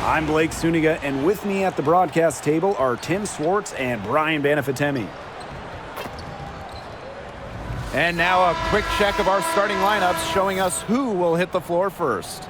I'm Blake Suniga, and with me at the broadcast table are Tim Swartz and Brian Banafitemi. And now a quick check of our starting lineups showing us who will hit the floor first.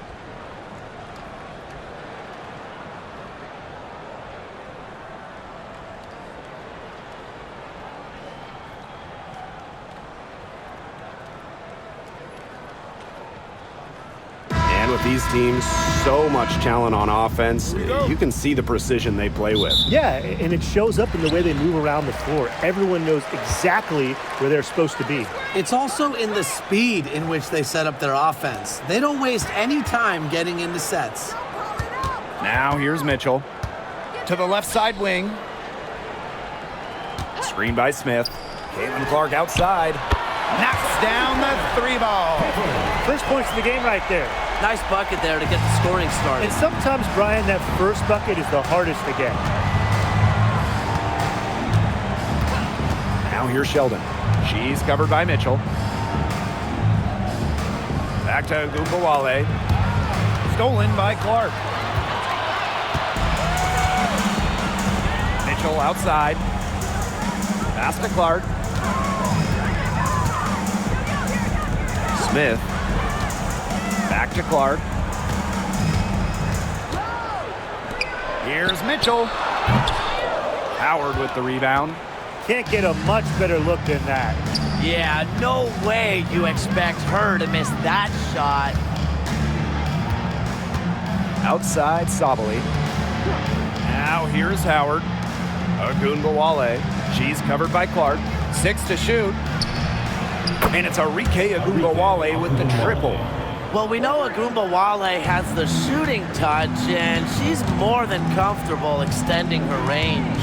With these teams, so much talent on offense, you can see the precision they play with. Yeah, and it shows up in the way they move around the floor. Everyone knows exactly where they're supposed to be. It's also in the speed in which they set up their offense. They don't waste any time getting into sets. Now here's Mitchell. To the left side wing. Screen by Smith. Caitlin Clark outside. Knocks down the three ball. First points of the game right there. Nice bucket there to get the scoring started. And sometimes, Brian, that first bucket is the hardest to get. Now here's Sheldon. She's covered by Mitchell. Back to Gumbawale. Stolen by Clark. Mitchell outside. Pass to Clark. Smith. Back to Clark. Here's Mitchell. Howard with the rebound. Can't get a much better look than that. Yeah, no way you expect her to miss that shot. Outside, Sabali. Now here's Howard. Agunbawale. She's covered by Clark. 6 to shoot. And it's Arike Agunbawale with the triple. Well, we know Agunbawale has the shooting touch, and she's more than comfortable extending her range.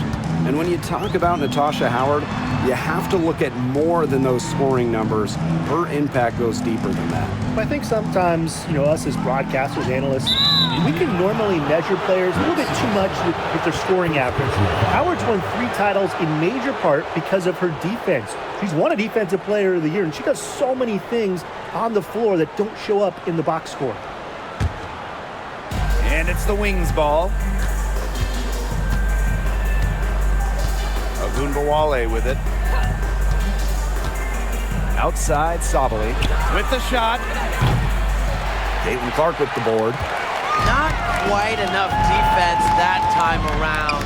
And when you talk about Natasha Howard, you have to look at more than those scoring numbers. Her impact goes deeper than that. I think sometimes, us as broadcasters, analysts, we can normally measure players a little bit too much with their scoring average. Howard's won 3 titles in major part because of her defense. She's won a Defensive Player of the Year, and she does so many things on the floor that don't show up in the box score. And it's the Wings ball. Agunbawale with it. Outside, Sabali. With the shot. Caitlin Clark with the board. Not quite enough defense that time around.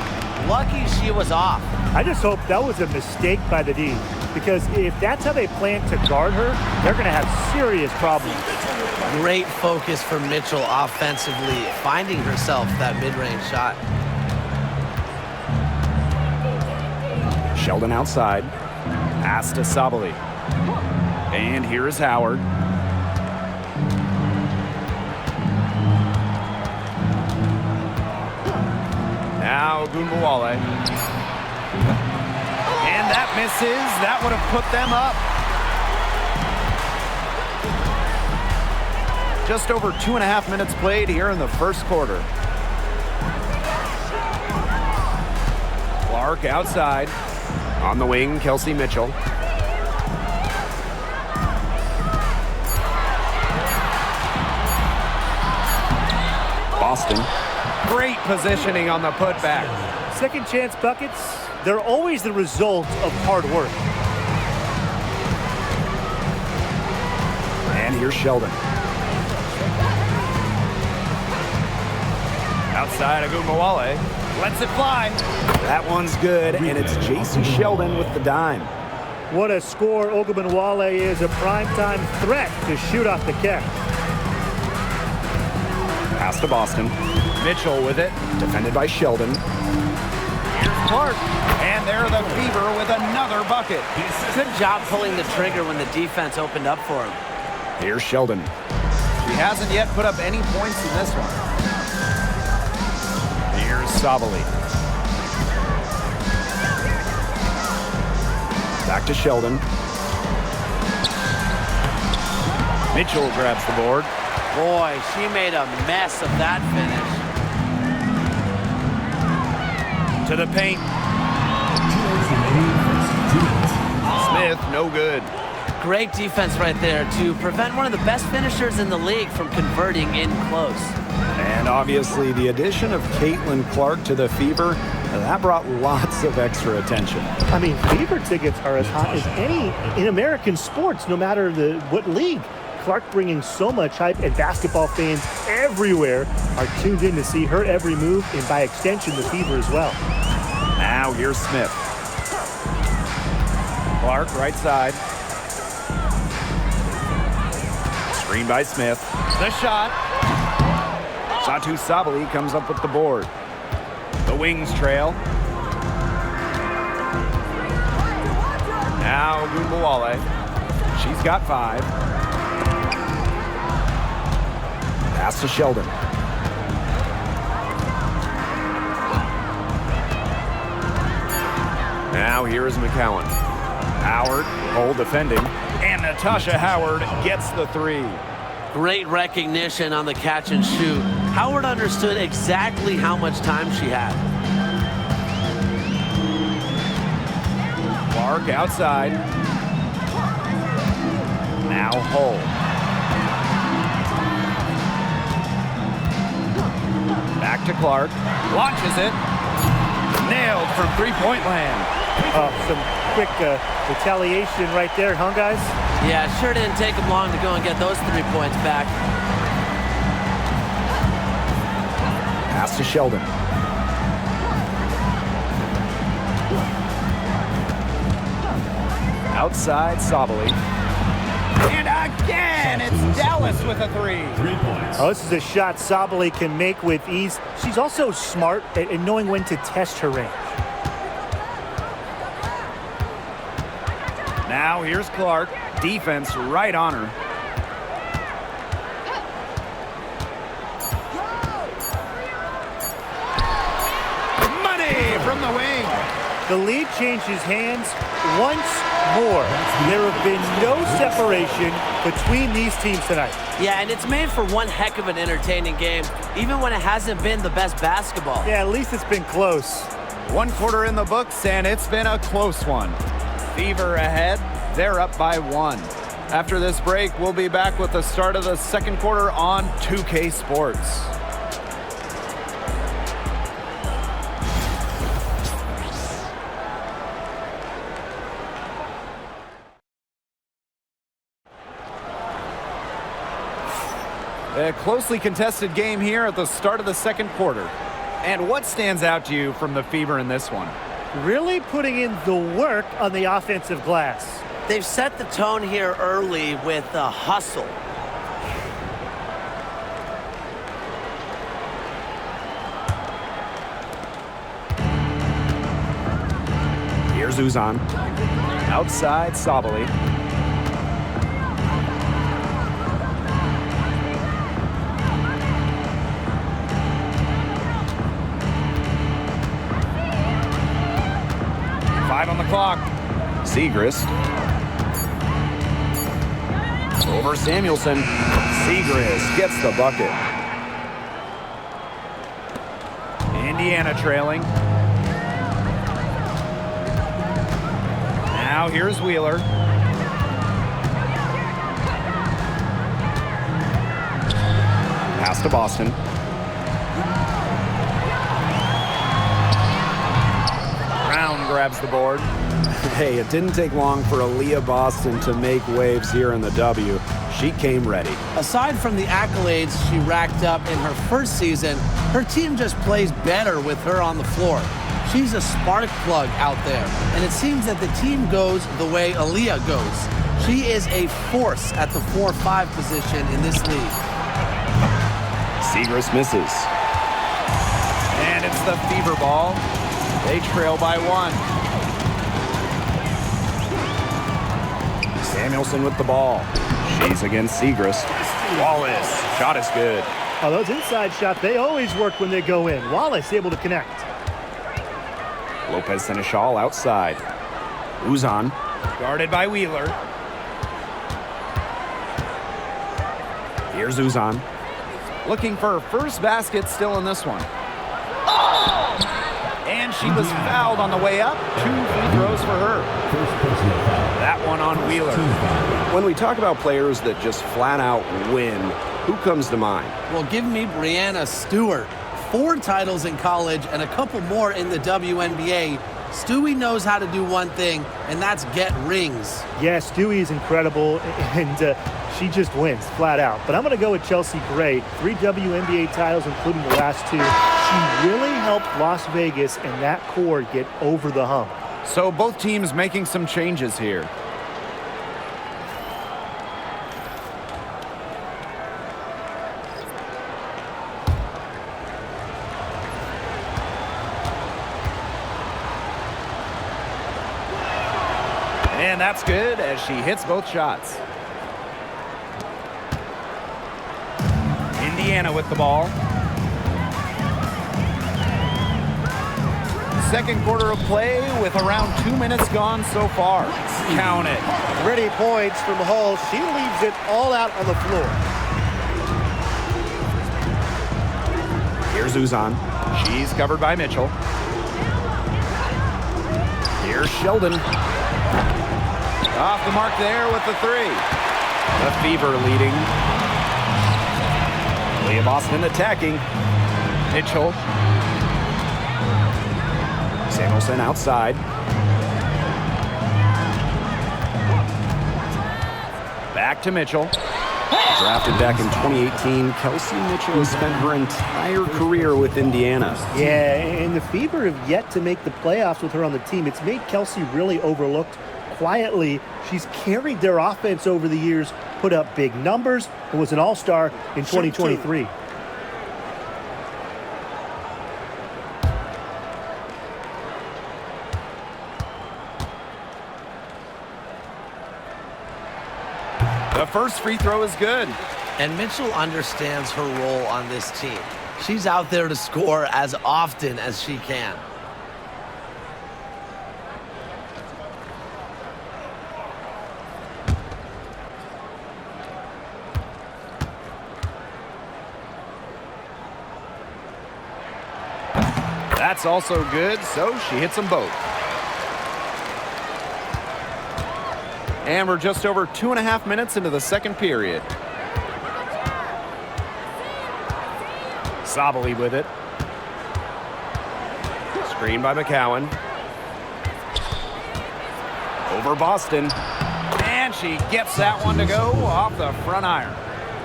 Lucky she was off. I just hope that was a mistake by the D, because if that's how they plan to guard her, they're going to have serious problems. Great focus for Mitchell offensively, finding herself that mid-range shot. Sheldon outside. Pass to Sabali. And here is Howard. Now Agunbawale. And that misses. That would have put them up. Just over 2.5 minutes played here in the first quarter. Clark outside. On the wing, Kelsey Mitchell. Boston. Great positioning on the putback. Second chance buckets, they're always the result of hard work. And here's Sheldon. Outside Agunbawale. Lets it fly. That one's good, and it's Jason Sheldon with the dime. What a score. Ogunbowale is a primetime threat to shoot off the catch. Pass to Boston. Mitchell with it. Defended by Sheldon. Here's Clark. And there the Fever with another bucket. Good job pulling the trigger when the defense opened up for him. Here's Sheldon. She hasn't yet put up any points in this one. Here's Sabali. Back to Sheldon. Mitchell grabs the board. Boy, she made a mess of that finish. To the paint. Smith, no good. Great defense right there to prevent one of the best finishers in the league from converting in close. And obviously, the addition of Caitlin Clark to the Fever, that brought lots of extra attention. I mean, Fever tickets are as hot as any in American sports, no matter what league. Clark bringing so much hype, and basketball fans everywhere are tuned in to see her every move, and by extension, the Fever as well. Now here's Smith. Clark, right side. Screen by Smith. The shot. Satu Sabali comes up with the board. The Wings trail. Now Gumbawale. She's got 5. Pass to Sheldon. Now here is McCowan. Howard, hole defending. And Natasha Howard gets the 3. Great recognition on the catch and shoot. Howard understood exactly how much time she had. Clark outside. Now Hull. Back to Clark. Launches it. Nailed from three-point land. Some quick retaliation right there, huh, guys? Yeah, sure didn't take him long to go and get those 3 points back. Pass to Sheldon. Outside Sabali. And again, it's Dallas with a 3. 3 points. Oh, this is a shot Sabali can make with ease. She's also smart at knowing when to test her range. Now here's Clark. Defense right on her. Money from the wing. The lead changes hands once more. There have been no separation between these teams tonight. Yeah, and it's made for one heck of an entertaining game, even when it hasn't been the best basketball. Yeah, at least it's been close. 1 quarter in the books, and it's been a close one. Fever ahead. They're up by 1. After this break, we'll be back with the start of the second quarter on 2K Sports. A closely contested game here at the start of the second quarter. And what stands out to you from the Fever in this one? Really putting in the work on the offensive glass. They've set the tone here early with the hustle. Here's Uzan. Outside Sabali. On the clock. Siegrist. Over Samuelson. Siegrist gets the bucket. Indiana trailing. Now here's Wheeler. Pass to Boston. Grabs the board. Hey, it didn't take long for Aaliyah Boston to make waves here in the W. She came ready. Aside from the accolades she racked up in her first season, her team just plays better with her on the floor. She's a spark plug out there, and it seems that the team goes the way Aaliyah goes. She is a force at the 4-5 position in this league. Siegrist misses. And it's the Fever ball. They trail by 1. Samuelson with the ball. She's against Siegrist. Wallace. Shot is good. Oh, those inside shots, they always work when they go in. Wallace able to connect. Lopez Seneschal outside. Uzan. Guarded by Wheeler. Here's Uzan. Looking for her first basket still in this one. And she was fouled on the way up. 2 free throws for her. That one on Wheeler. When we talk about players that just flat out win, who comes to mind? Well, give me Breanna Stewart. 4 titles in college and a couple more in the WNBA. Stewie knows how to do one thing, and that's get rings. Yeah, Stewie is incredible, and she just wins, flat out. But I'm going to go with Chelsea Gray. 3 WNBA titles, including the last 2. She really helped Las Vegas and that core get over the hump. So both teams making some changes here. And that's good as she hits both shots. Indiana with the ball. Second quarter of play with around 2 minutes gone so far. Count it. Ready points from Hull. She leaves it all out on the floor. Here's Uzan. She's covered by Mitchell. Here's Sheldon. Off the mark there with the 3. The Fever leading. Leah Boston attacking. Mitchell. Samuelson outside. Back to Mitchell. Drafted back in 2018, Kelsey Mitchell has spent her entire career with Indiana. Yeah, and the Fever have yet to make the playoffs with her on the team. It's made Kelsey really overlooked. Quietly, she's carried their offense over the years, put up big numbers, and was an all-star in 2023. The first free throw is good. And Mitchell understands her role on this team. She's out there to score as often as she can. That's also good, so she hits them both. And we're just over 2.5 minutes into the second period. Sabali with it. Screen by McCowan. Over Boston. And she gets that one to go off the front iron.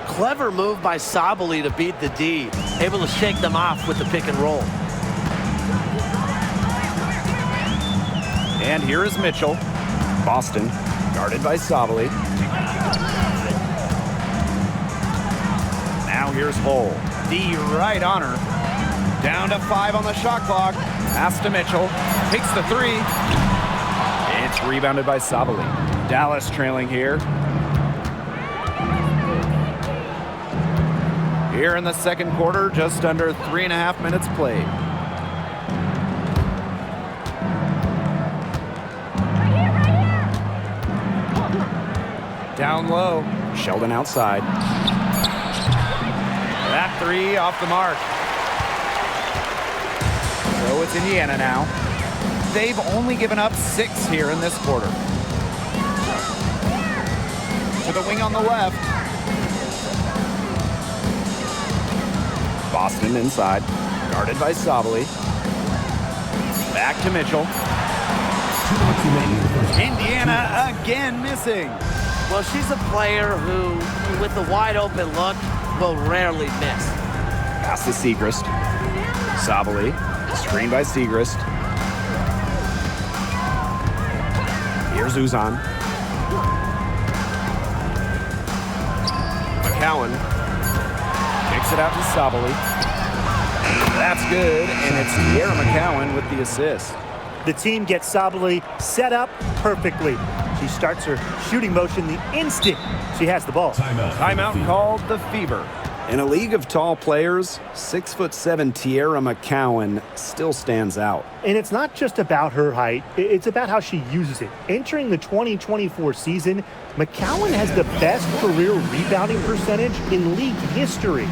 Clever move by Sabali to beat the D. Able to shake them off with the pick and roll. And here is Mitchell. Boston, guarded by Sabali. Now here's Hull. D right on her. Down to 5 on the shot clock. Pass to Mitchell. Takes the 3. It's rebounded by Sabali. Dallas trailing here. Here in the second quarter, just under 3.5 minutes played. Down low. Sheldon outside. That 3 off the mark. So it's Indiana now. They've only given up 6 here in this quarter. To the wing on the left. Boston inside, guarded by Sabali. Back to Mitchell. Indiana again missing. Well, she's a player who, with the wide open look, will rarely miss. Pass to Segrist. Sabali, screen by Segrist. Here's Uzan. McCowan kicks it out to Sabali. That's good, and it's Tierra McCowan with the assist. The team gets Sabali set up perfectly. She starts her shooting motion the instant she has the ball. Timeout called the Fever. In a league of tall players, 6'7" Tierra McCowan still stands out. And it's not just about her height, it's about how she uses it. Entering the 2024 season, McCowan has the best career rebounding percentage in league history.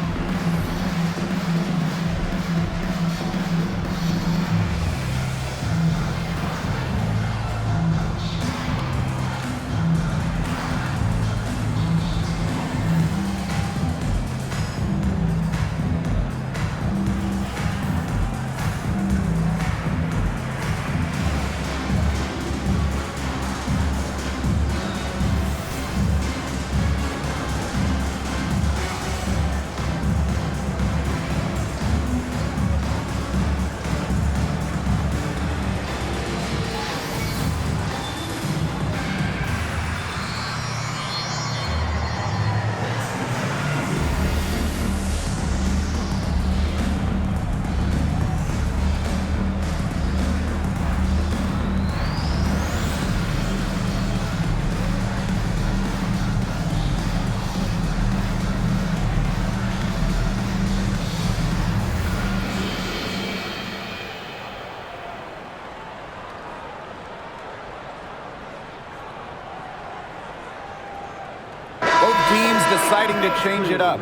deciding to change it up.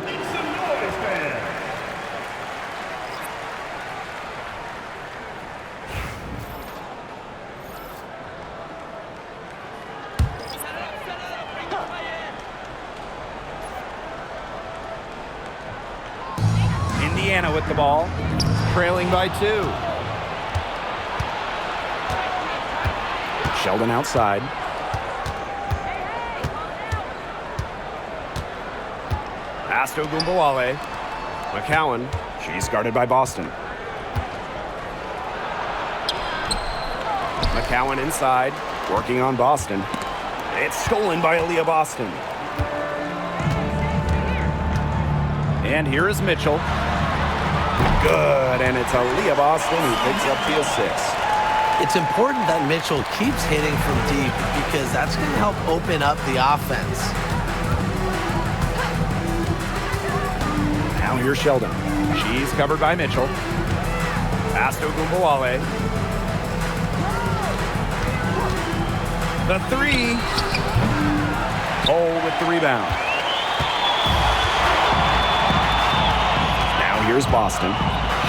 Indiana with the ball, trailing by 2. Sheldon outside. Pass to Gumbawale. McCowan, she's guarded by Boston. McCowan inside, working on Boston. It's stolen by Aaliyah Boston. And here is Mitchell. Good, and it's Aaliyah Boston who picks up the assist. It's important that Mitchell keeps hitting from deep because that's going to help open up the offense. Now here's Sheldon. She's covered by Mitchell. Pass to Gumbawale. The 3. Cole with the rebound. Now here's Boston.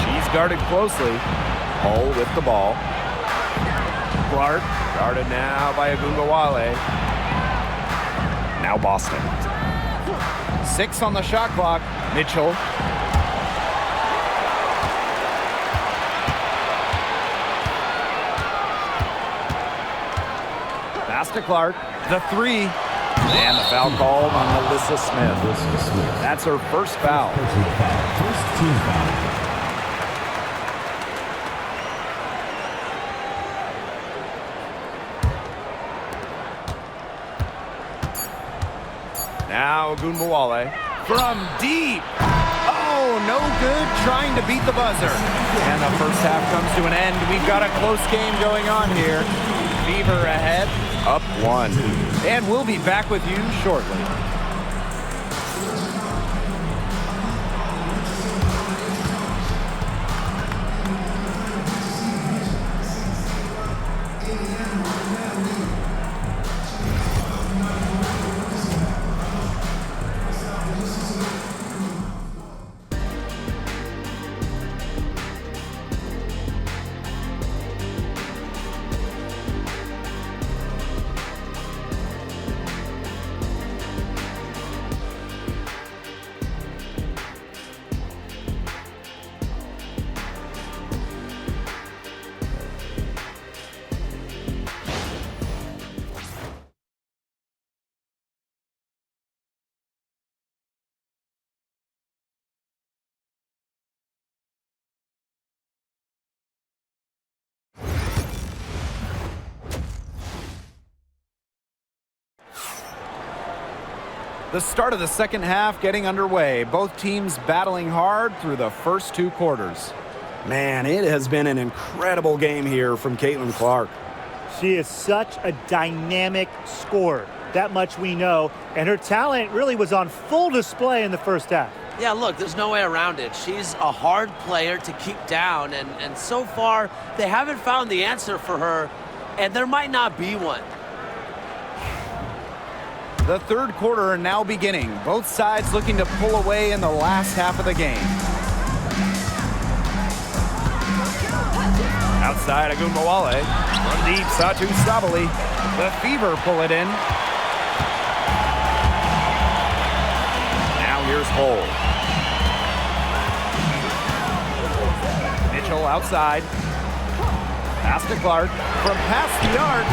She's guarded closely. Cole with the ball. Clark guarded now by Gumbawale. Now Boston. 6 on the shot clock. Mitchell. Pass to Clark. The 3. And the foul called on Melissa Smith. That's her first foul. First team foul. Now Gumbawale from deep. Oh, no good, trying to beat the buzzer. And the first half comes to an end. We've got a close game going on here. Fever ahead, Up 1. and we'll be back with you shortly. The start of the second half getting underway. Both teams battling hard through the first 2 quarters. Man, it has been an incredible game here from Caitlin Clark. She is such a dynamic scorer. That much we know. And her talent really was on full display in the first half. Yeah, look, there's no way around it. She's a hard player to keep down, and so far, they haven't found the answer for her, and there might not be one. The third quarter now beginning. Both sides looking to pull away in the last half of the game. Outside Agumbawale. From deep, Satu Sabali. The Fever pull it in. Now here's Cole. Mitchell outside. Pass to Clark. From past the arc.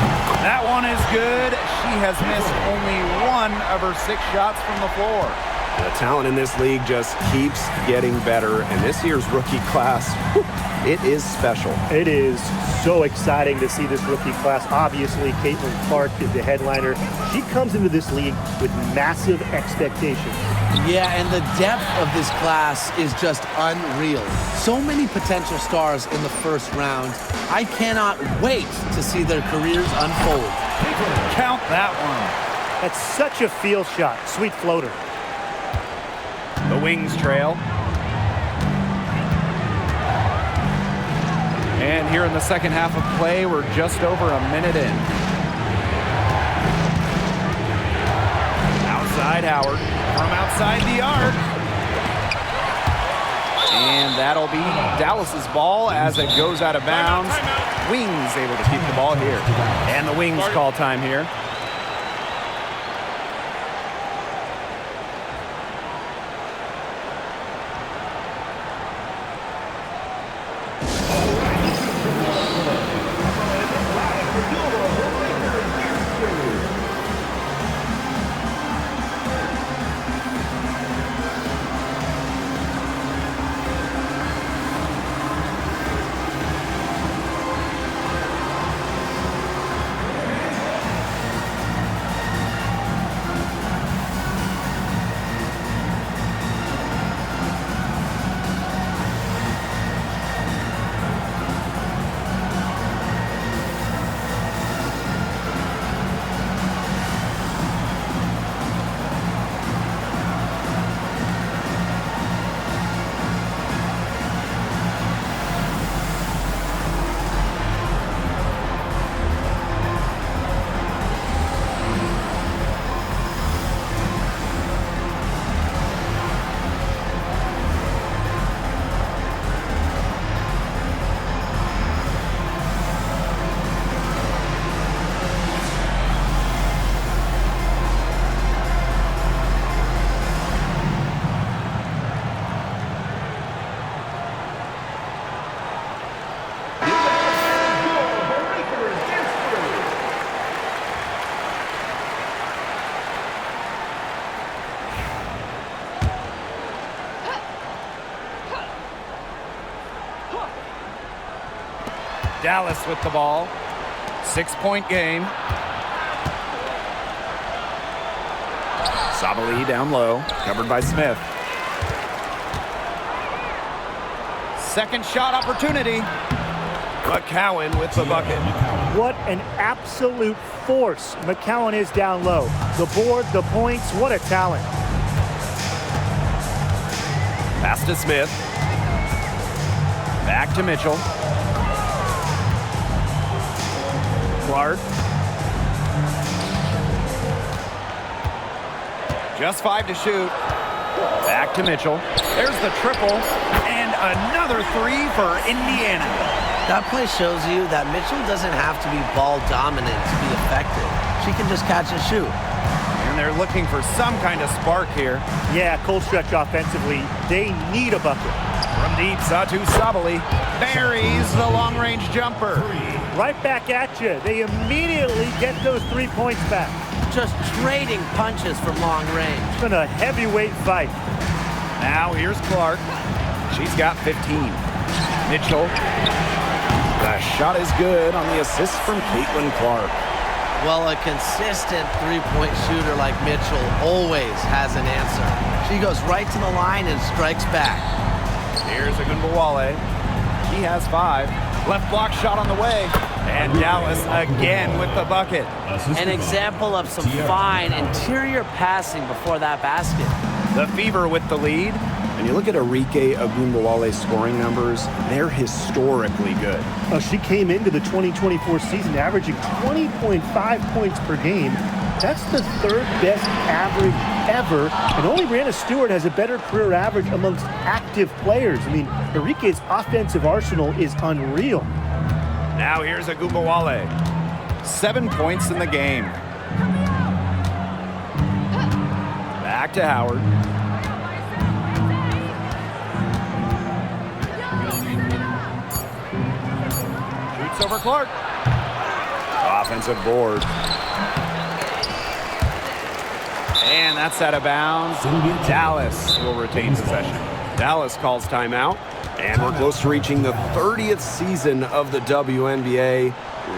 That one is good. She has missed only 1 of her 6 shots from the floor. The talent in this league just keeps getting better, and this year's rookie class, it is special. It is so exciting to see this rookie class. Obviously, Caitlin Clark is the headliner. She comes into this league with massive expectations. Yeah, and the depth of this class is just unreal. So many potential stars in the first round. I cannot wait to see their careers unfold. Count that one. That's such a field shot. Sweet floater. The Wings trail. And here in the second half of play, we're just over a minute in. Outside Inside Howard from outside the arc. And that'll be Dallas's ball as it goes out of bounds. Wings able to keep the ball here. And the Wings call time here. Dallas with the ball. 6-point game. Sabali down low, covered by Smith. Second shot opportunity. McCowan with the bucket. What an absolute force McCowan is down low. The board, the points, what a talent. Pass to Smith. Back to Mitchell. Clark. Just 5 to shoot. Back to Mitchell. There's the triple. And another 3 for Indiana. That play shows you that Mitchell doesn't have to be ball dominant to be effective. She can just catch and shoot. And they're looking for some kind of spark here. Yeah, cold stretch offensively. They need a bucket. From deep, Satu Sabali buries the long-range jumper. Right back at you. They immediately get those 3 points back. Just trading punches from long range. It's been a heavyweight fight. Now here's Clark. She's got 15. Mitchell. The shot is good on the assist from Caitlin Clark. Well, a consistent three-point shooter like Mitchell always has an answer. She goes right to the line and strikes back. Here's Agunbowale. He has 5. Left block shot on the way. And Dallas again with the bucket. An example of some fine interior passing before that basket. The Fever with the lead. And you look at Arike Agunbowale's scoring numbers, they're historically good. She came into the 2024 season averaging 20.5 points per game. That's the 3rd best average ever, and only Brianna Stewart has a better career average amongst active players. I mean, Arike's offensive arsenal is unreal. Now here's Agunbowale. 7 points in the game. Back to Howard. Shoots over Clark. Offensive board. And that's out of bounds. Dallas will retain possession. Dallas calls timeout. And we're close to reaching the 30th season of the WNBA.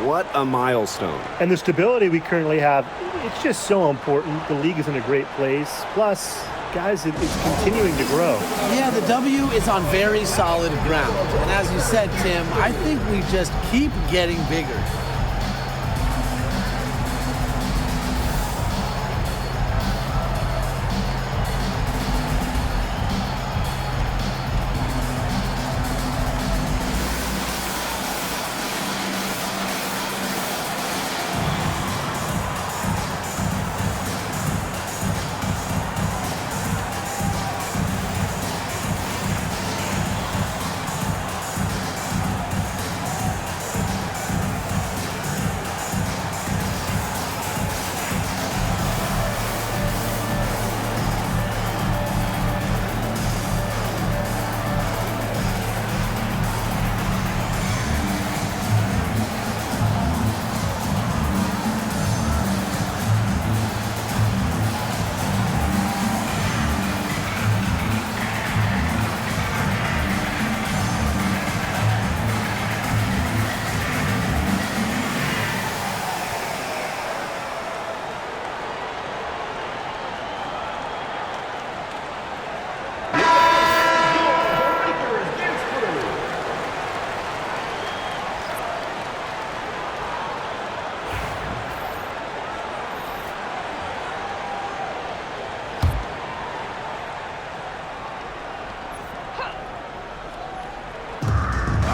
What a milestone. And the stability we currently have, it's just so important. The league is in a great place. Plus, guys, it's continuing to grow. Yeah, the W is on very solid ground. And as you said, Tim, I think we just keep getting bigger.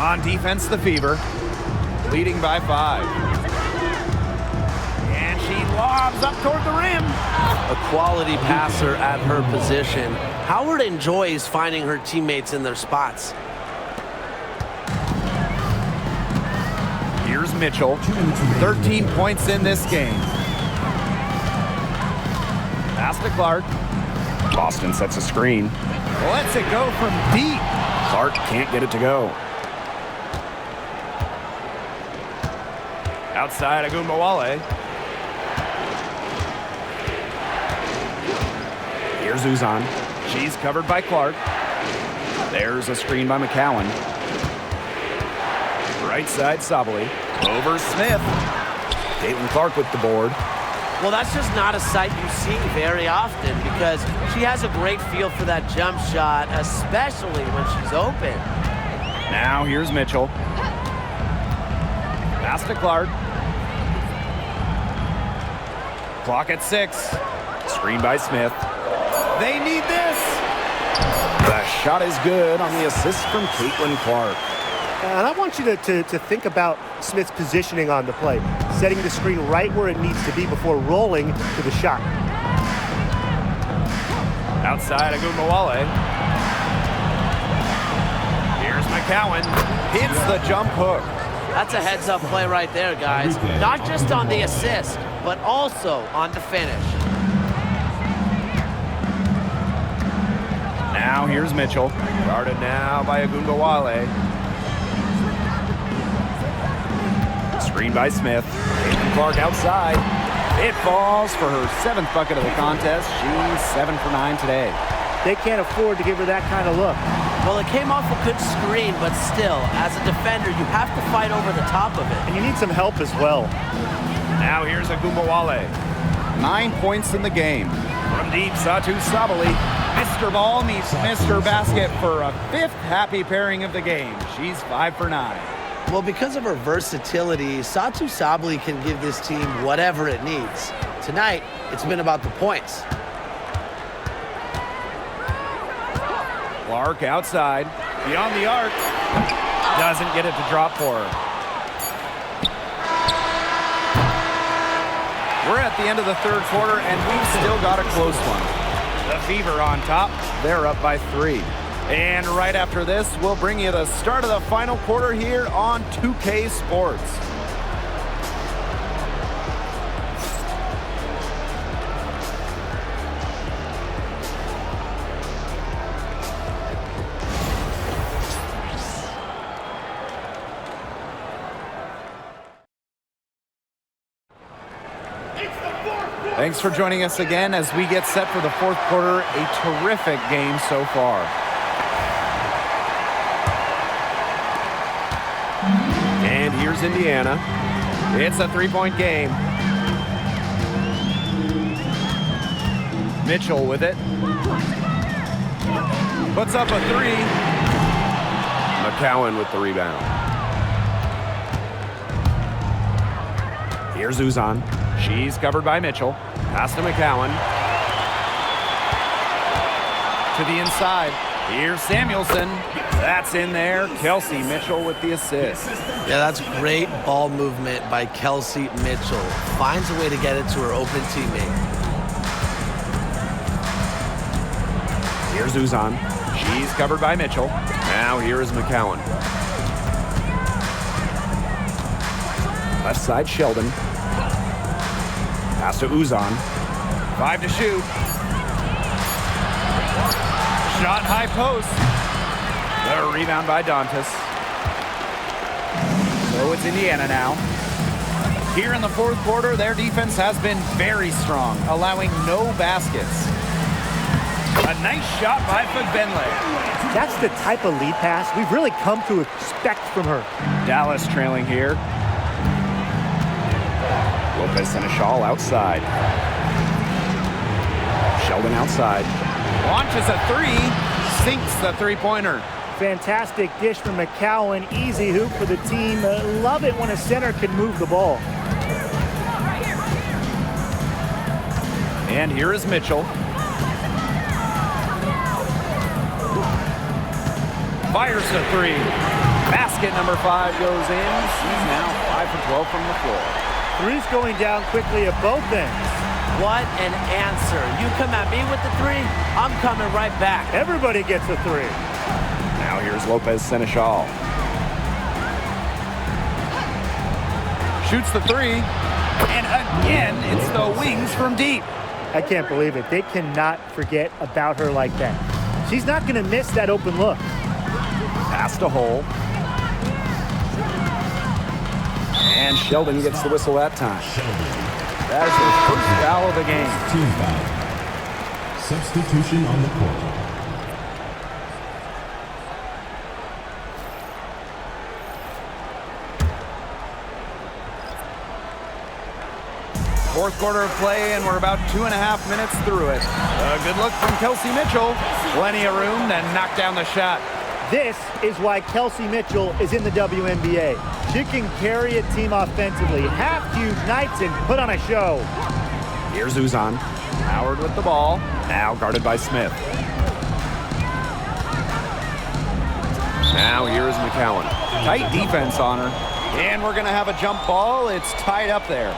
On defense, the Fever, leading by 5. And she lobs up toward the rim. A quality passer at her position. Howard enjoys finding her teammates in their spots. Here's Mitchell, 13 points in this game. Pass to Clark. Boston sets a screen. Lets it go from deep. Clark can't get it to go. Outside, Agumbawale. Here's Uzan. She's covered by Clark. There's a screen by McCowan. Right side, Sabali. Over Smith. Caitlin Clark with the board. Well, that's just not a sight you see very often because she has a great feel for that jump shot, especially when she's open. Now here's Mitchell. Pass to Clark. Clock at 6. Screen by Smith. They need this. The shot is good on the assist from Caitlin Clark. And I want you to think about Smith's positioning on the play, setting the screen right where it needs to be before rolling to the shot. Outside, Agumbawale. Here's McCowan. Hits the jump hook. That's a heads-up play right there, guys. Not just on the assist, but also on the finish. Now here's Mitchell. Guarded now by Agumbawale. Screen by Smith. Caitlin Clark outside. It falls for her 7th bucket of the contest. She's 7 for 9 today. They can't afford to give her that kind of look. Well, it came off a good screen, but still, as a defender, you have to fight over the top of it. And you need some help as well. Now here's Agumbawale. 9 points in the game. From deep, Satu Sabali. Mr. Ball meets Mr. Basket for a 5th happy pairing of the game. She's 5 for 9. Well, because of her versatility, Satu Sabali can give this team whatever it needs. Tonight, it's been about the points. Clark outside, beyond the arc. Doesn't get it to drop for her. We're at the end of the 3rd quarter, and we've still got a close one. The Fever on top. They're up by 3. And right after this, we'll bring you the start of the final quarter here on 2K Sports. Thanks for joining us again as we get set for the 4th quarter. A terrific game so far. And here's Indiana. It's a 3-point game. Mitchell with it. Puts up a 3. McCowan with the rebound. Here's Uzan. She's covered by Mitchell. Pass to McCowan. To the inside. Here's Samuelson. That's in there. Kelsey Mitchell with the assist. Yeah, that's great ball movement by Kelsey Mitchell. Finds a way to get it to her open teammate. Here's Uzan. She's covered by Mitchell. Now here is McCowan. Left side, Sheldon. Pass to Uzan. 5 to shoot. Shot high post. The rebound by Dantas. So it's Indiana now. Here in the 4th quarter, their defense has been very strong, allowing no baskets. A nice shot by Fagbenle. That's the type of lead pass we've really come to expect from her. Dallas trailing here. Lopez Seneschal outside. Sheldon outside. Launches a 3. Sinks the 3-pointer. Fantastic dish from McCowan. Easy hoop for the team. Love it when a center can move the ball. And here is Mitchell. Fires the 3. Basket Basket number 5 goes in. She's now 5 for 12 from the floor. Three's going down quickly at both ends. What an answer. You come at me with the 3, I'm coming right back. Everybody gets a 3. Now here's Lopez Seneschal. Shoots the 3. And again, it's the wings from deep. I can't believe it. They cannot forget about her like that. She's not going to miss that open look. Pass to Hull. And Sheldon gets the whistle that time. That is her first foul of the game. Team foul. Substitution on the court. Fourth quarter of play, and we're about 2.5 minutes through it. A good look from Kelsey Mitchell. Plenty of room to knock down the shot. This is why Kelsey Mitchell is in the WNBA. She can carry a team offensively, have huge nights, and put on a show. Here's Uzan. Howard with the ball. Now guarded by Smith. Now here is McCowan. Tight defense on her. And we're going to have a jump ball. It's tied up there.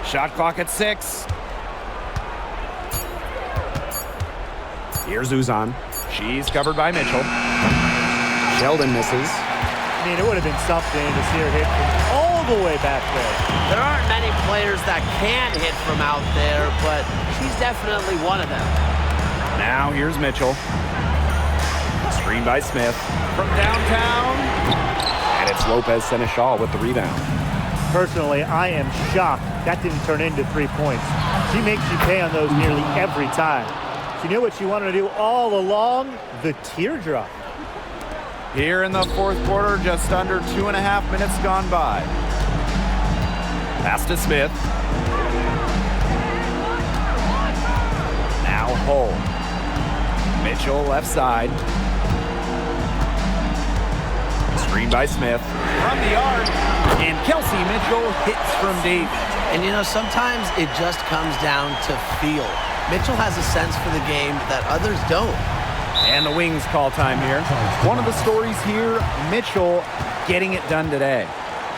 Shot clock at 6. Here's Uzan. She's covered by Mitchell. Sheldon misses. I mean, it would have been something to see her hit from all the way back there. There aren't many players that can hit from out there, but she's definitely one of them. Now here's Mitchell. Screen by Smith. From downtown. And it's Lopez Seneschal with the rebound. Personally, I am shocked that didn't turn into 3 points. She makes you pay on those nearly every time. She knew what she wanted to do all along, the teardrop. Here in the fourth quarter, just under 2.5 minutes gone by. Pass to Smith. Now Hull. Mitchell left side. Screen by Smith. From the arc. And Kelsey Mitchell hits from deep. And you know, sometimes it just comes down to feel. Mitchell has a sense for the game that others don't. And the Wings call time here. One of the stories here, Mitchell getting it done today.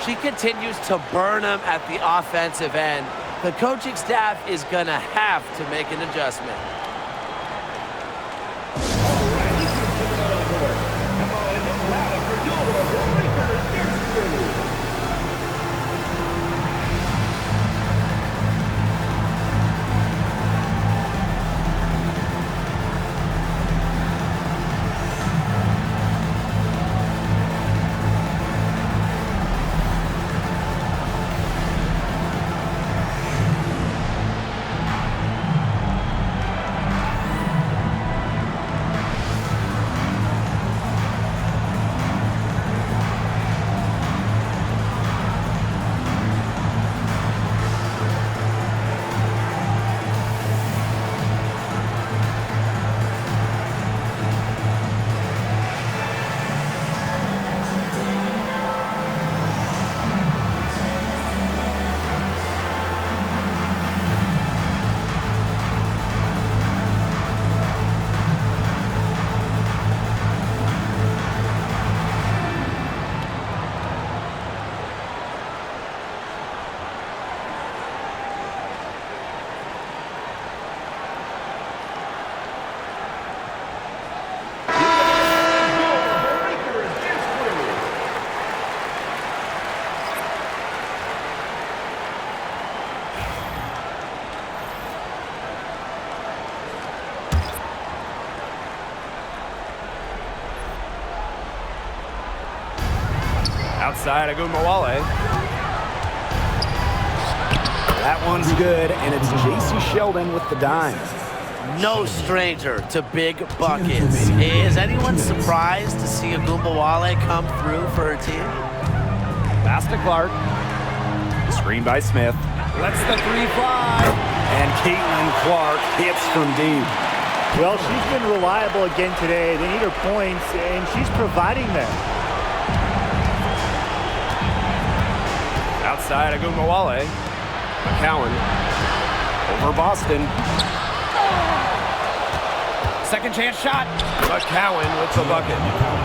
She continues to burn them at the offensive end. The coaching staff is going to have to make an adjustment. Outside Agumbawale. That one's good, and it's J.C. Sheldon with the dime. No stranger to big buckets. Is anyone surprised to see Agumbawale come through for her team? Pass to Clark. Screen by Smith. Lets the 3 fly. And Caitlin Clark hits from deep. Well, she's been reliable again today. They need her points, and she's providing them. Outside Agumbawale. McCowan Over Boston. Second chance shot. McCowan with the bucket.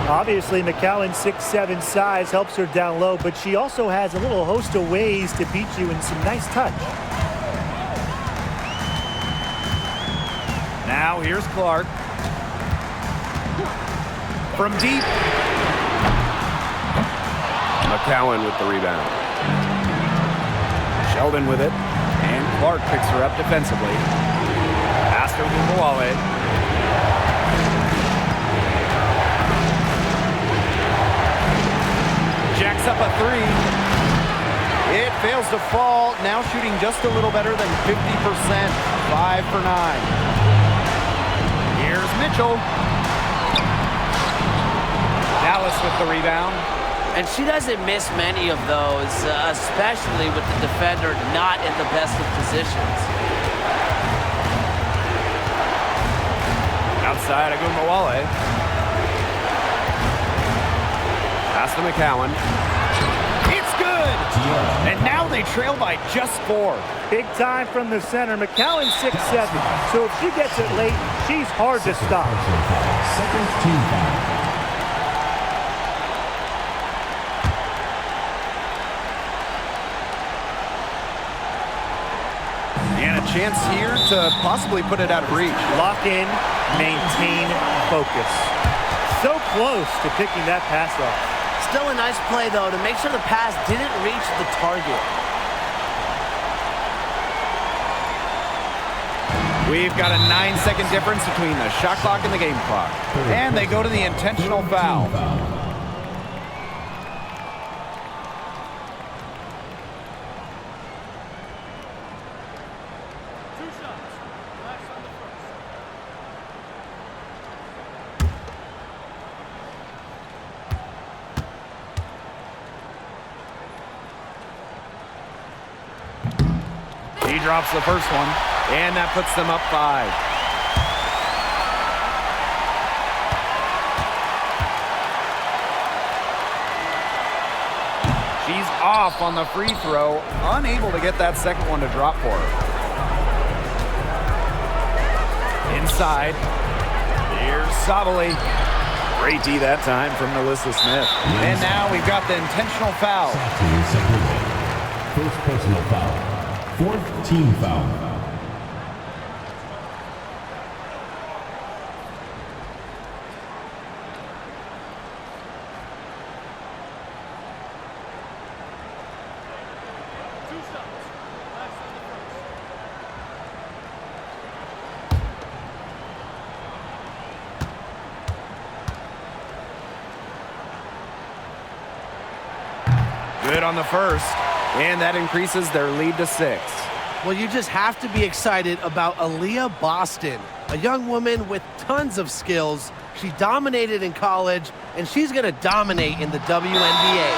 Obviously, McCowan's 6'7" size helps her down low, but she also has a little host of ways to beat you in some nice touch. Now here's Clark. From deep. McCowan with the rebound. Sheldon with it. And Clark picks her up defensively. Pass to Wale. Jacks up a three. It fails to fall. Now shooting just a little better than 50%. 5 for 9. Here's Mitchell. Dallas with the rebound. And she doesn't miss many of those, especially with the defender not in the best of positions. Outside Agumbawale. Pass to McCowan. It's good! And now they trail by just 4. Big time from the center. McCowan's 6'7", so if she gets it late, she's hard to stop. Second team foul. And a chance here to possibly put it out of reach. Lock in, maintain focus. So close to picking that pass off. Still a nice play, though, to make sure the pass didn't reach the target. We've got a 9-second difference between the shot clock and the game clock. And they go to the intentional foul. He drops the first one, and that puts them up 5. She's off on the free throw, unable to get that second one to drop for her. Inside, here's Sabali. Great D that time from Melissa Smith. And now we've got the intentional foul. First personal foul. Fourth team foul. Good on the first, and that increases their lead to 6. Well, you just have to be excited about Aaliyah Boston, a young woman with tons of skills. She dominated in college, and she's going to dominate in the WNBA.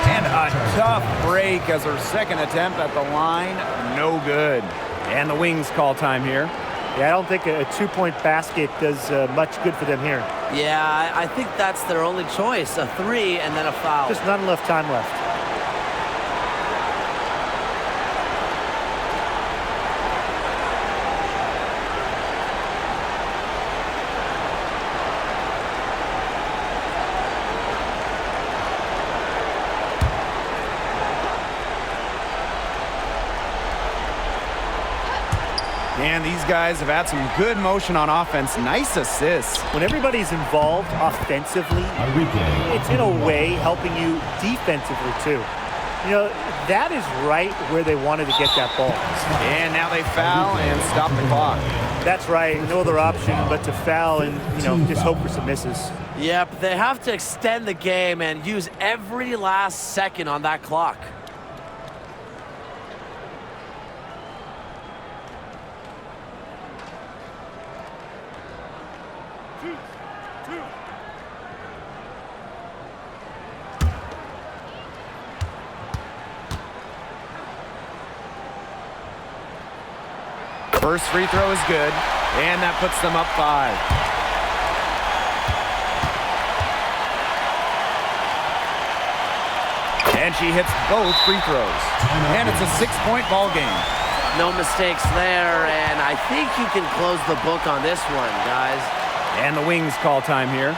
And a tough break as her second attempt at the line, no good. And the Wings call time here. Yeah, I don't think a two-point basket does much good for them here. Yeah, I think that's their only choice, a 3 and then a foul. Just not enough time left. And these guys have had some good motion on offense. Nice assists. When everybody's involved offensively, it's in a way helping you defensively too. You know, that is right where they wanted to get that ball. And now they foul and stop the clock. That's right. No other option but to foul and, you know, just hope for some misses. Yep, they have to extend the game and use every last second on that clock. First free throw is good, and that puts them up 5. And she hits both free throws. And it's a 6-point ball game. No mistakes there, and I think you can close the book on this one, guys. And the Wings call time here.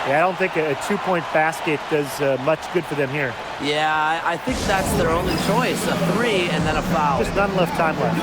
Yeah, I don't think a two-point basket does much good for them here. Yeah, I think that's their only choice, a 3 and then a foul. Just not enough time left.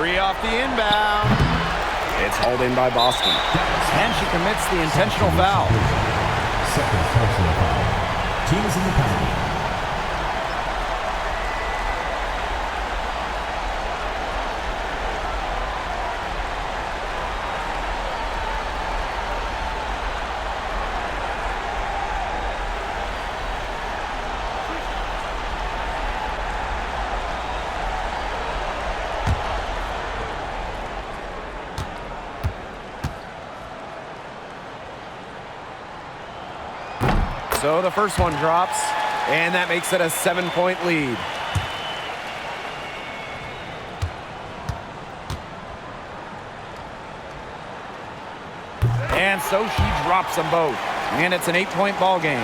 Three off the inbound. It's hauled in by Boston. And she commits the intentional foul. Second personal foul. Team is in the penalty. So the first one drops, and that makes it a 7-point lead. And so she drops them both, and it's an 8-point ball game.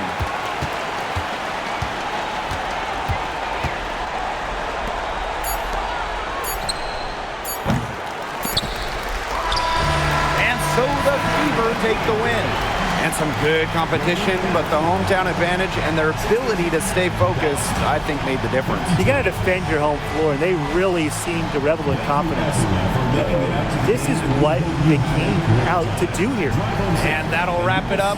And so the Fever take the win. And some good competition, but the hometown advantage and their ability to stay focused, I think, made the difference. You got to defend your home floor, and they really seem to revel in confidence. This is what they came out to do here. And that'll wrap it up.